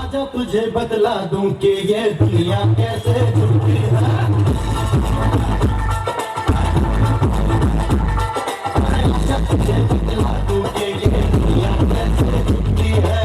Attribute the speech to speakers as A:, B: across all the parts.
A: आजा तुझे बतला दूं कि ये दुनिया कैसे झूठी है। आजा तुझे बतला दूं कि ये दुनिया कैसे झूठी है।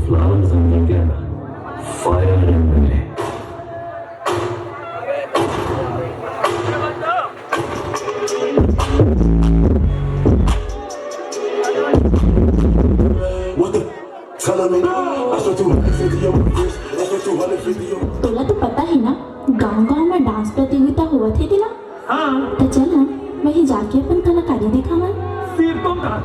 A: Flowers and together, fire and me. What the? Tell me. I saw 250 of my wrist. I saw 250 of.
B: तुला तो पता है ना, गांव-गांव में डांस प्रतियोगिता हुआ थे ना? हाँ। तो चल ना, वहीं जाके अपन कलाकारी दिखावा।
C: सिर तो काट।